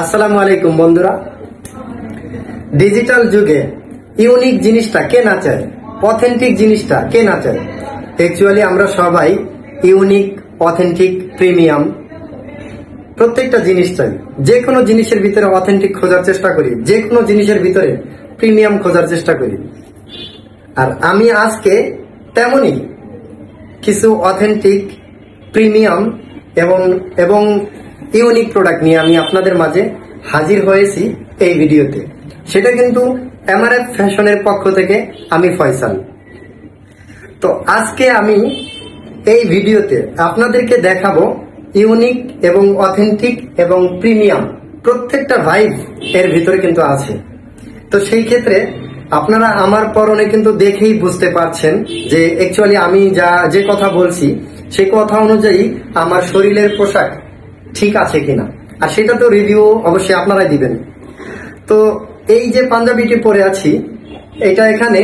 আসসালামু আলাইকুম বন্ধুরা। ডিজিটাল যুগে ইউনিক জিনিসটা কে না চায়, অথেন্টিক জিনিসটা কে না চায়। অ্যাকচুয়ালি আমরা সবাই ইউনিক, অথেন্টিক, প্রিমিয়াম প্রত্যেকটা জিনিস চাই। যে কোনো জিনিসের ভিতরে অথেন্টিক খোঁজার চেষ্টা করি, যে কোনো জিনিসের ভিতরে প্রিমিয়াম খোঁজার চেষ্টা করি। আর আমি আজকে তেমনই কিছু অথেন্টিক, প্রিমিয়াম এবং ইউনিক প্রোডাক্ট নিয়ে আমি আপনাদের মাঝে হাজির হয়েছি এই ভিডিওতে। সেটা কিন্তু এমআরএফ ফ্যাশনের পক্ষ থেকে আমি ফয়সাল। তো আজকে আমি এই ভিডিওতে আপনাদেরকে দেখাবো ইউনিক এবং অথেন্টিক এবং প্রিমিয়াম প্রত্যেকটা ভাইব এর ভিতরে কিন্তু আছে। তো সেই ক্ষেত্রে আপনারা আমার পরনে কিন্তু দেখেই বুঝতে পারছেন যে অ্যাকচুয়ালি আমি যে কথা বলছি সেই কথা অনুযায়ী আমার শরীরের পোশাক ঠিক আছে কিনা, আর সেটা তো রিভিউ অবশ্যই আপনারাই দিবেন। তো এই যে পাঞ্জাবিটি পরে আছি, এটা এখানে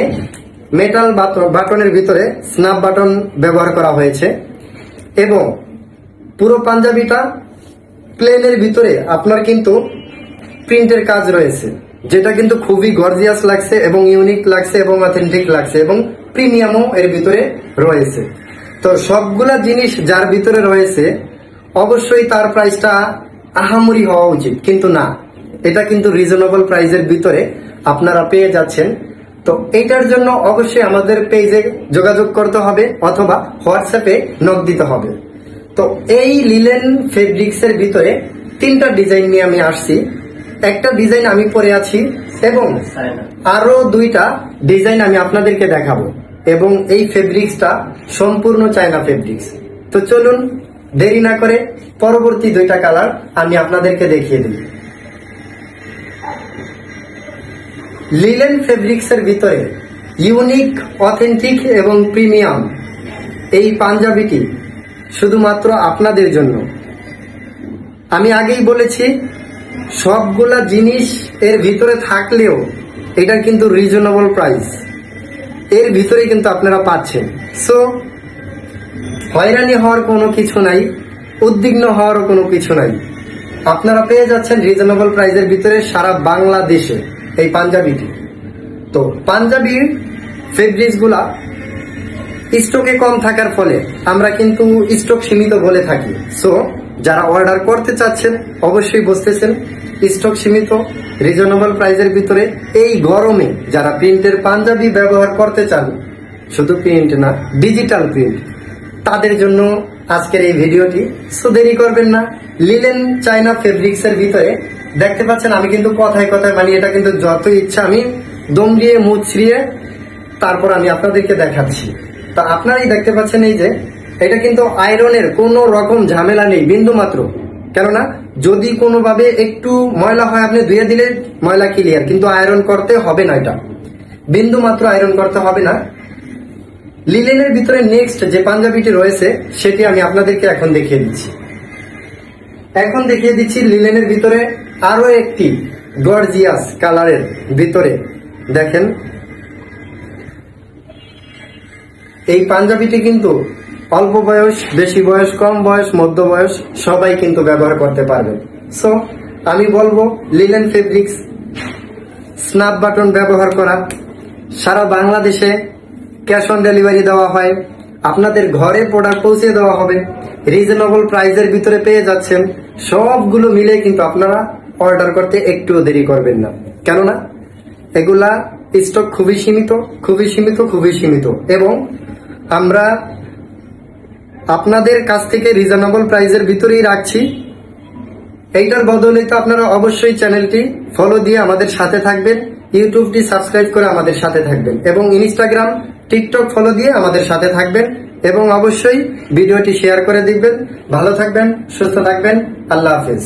মেটাল বাটনের ভিতরে স্ন্যাপ বাটন ব্যবহার করা হয়েছে এবং পুরো পাঞ্জাবিটা প্লেনের ভিতরে আপনার কিন্তু প্রিন্টের কাজ রয়েছে, যেটা কিন্তু খুবই গর্জিয়াস লাগছে এবং ইউনিক লাগছে এবং অথেন্টিক লাগছে এবং প্রিমিয়ামও এর ভিতরে রয়েছে। তো সবগুলা জিনিস যার ভিতরে রয়েছে অবশ্যই তার প্রাইসটা আহামরি হওয়া উচিত, কিন্তু না, এটা কিন্তু রিজনেবল প্রাইসের ভিতরে আপনারা পেয়ে যাচ্ছেন। তো এইটার জন্য অবশ্যই আমাদের পেজে যোগাযোগ করতে হবে অথবা হোয়াটসঅ্যাপে নক দিতে হবে। তো এই লিলেন ফেব্রিক্স এর ভিতরে তিনটা ডিজাইন নিয়ে আমি আসছি। একটা ডিজাইন আমি পরে আছি এবং আরো দুইটা ডিজাইন আমি আপনাদেরকে দেখাবো, এবং এই ফেব্রিক্সটা সম্পূর্ণ চায়না ফেব্রিক্স। তো চলুন দেরি না করে পরবর্তী দুইটা কালার আমি আপনাদেরকে দেখিয়ে দিই। লিলেন ফেব্রিক্স এর ভিতরে ইউনিক, অথেন্টিক এবং প্রিমিয়াম এই পাঞ্জাবিটি শুধুমাত্র আপনাদের জন্য। আমি আগেই বলেছি সবগুলা জিনিস এর ভিতরে থাকলেও এটা কিন্তু রিজনেবল প্রাইস এর ভিতরে কিন্তু আপনারা পাচ্ছেন। সো হয়রানি হওয়ার কোনো কিছু নাই, উদ্বিগ্ন হওয়ারও কোনো কিছু নাই। আপনারা পেয়ে যাচ্ছেন রিজনেবল প্রাইসের ভিতরে সারা বাংলাদেশে এই পাঞ্জাবিটি। তো পাঞ্জাবির ফেব্রিক্স গুলা স্টকে কম থাকার ফলে আমরা কিন্তু স্টক সীমিত বলে থাকি। সো যারা অর্ডার করতে চাচ্ছেন অবশ্যই বুঝতেছেন স্টক সীমিত, রিজনেবল প্রাইসের ভিতরে। এই গরমে যারা প্রিন্টের পাঞ্জাবি ব্যবহার করতে চান, শুধু প্রিন্ট না, ডিজিটাল প্রিন্ট, তাদের জন্য আজকের এই ভিডিওটি। সো দেরি করবেন না, লিলেন চায়না ফেব্রিক্স এর ভিতরে দেখতে পাচ্ছেন আমি কিন্তু কথায় কথায় মানে এটা কিন্তু যত ইচ্ছা আমি দম দিয়ে মুচড়িয়ে তারপর আমি আপনাদেরকে দেখাচ্ছি। তা আপনারাই দেখতে পাচ্ছেন এই যে এটা কিন্তু আয়রনের কোনো রকম ঝামেলা নেই বিন্দু মাত্র। কেননা যদি কোনোভাবে একটু ময়লা হয় আপনি ধুয়ে দিলে ময়লা ক্লিয়ার, কিন্তু আয়রন করতে হবে না, এটা বিন্দু মাত্র আয়রন করতে হবে না। লিলেনের ভিতরে নেক্সট যে পাঞ্জাবিটি রয়েছে সেটি আমি আপনাদেরকে এখন দেখিয়ে দিচ্ছি। লিলেনের ভিতরে আরো একটি গর্জিয়াস কালারের ভিতরে দেখেন এই পাঞ্জাবিটি কিন্তু অল্প বয়স, বেশি বয়স, কম বয়স, মধ্য বয়স সবাই কিন্তু ব্যবহার করতে পারবেন। সো আমি বলবো লিলেন ফেব্রিক্স স্ন্যাপ বাটন ব্যবহার করা, সারা বাংলাদেশে ক্যাশ অন ডেলিভারি দেওয়া হয়, আপনাদের ঘরে প্রোডাক্ট পৌঁছে দেওয়া হবে, রিজনেবল প্রাইসের ভিতরে পেয়ে যাচ্ছেন। সবগুলো মিলে কিন্তু আপনারা অর্ডার করতে একটুও দেরি করবেন না, কেননা এগুলা স্টক খুবই সীমিত এবং আমরা আপনাদের কাছ থেকে রিজনেবল প্রাইসের ভিতরেই রাখছি। এইটার বদলে তো আপনারা অবশ্যই চ্যানেলটি ফলো দিয়ে আমাদের সাথে থাকবেন, ইউটিউবটি সাবস্ক্রাইব করে আমাদের সাথে থাকবেন এবং ইনস্টাগ্রাম, টিকটক ফলো দিয়ে আমাদের সাথে থাকবেন এবং অবশ্যই ভিডিওটি শেয়ার করে দিবেন। ভালো থাকবেন, সুস্থ থাকবেন, আল্লাহ হাফেজ।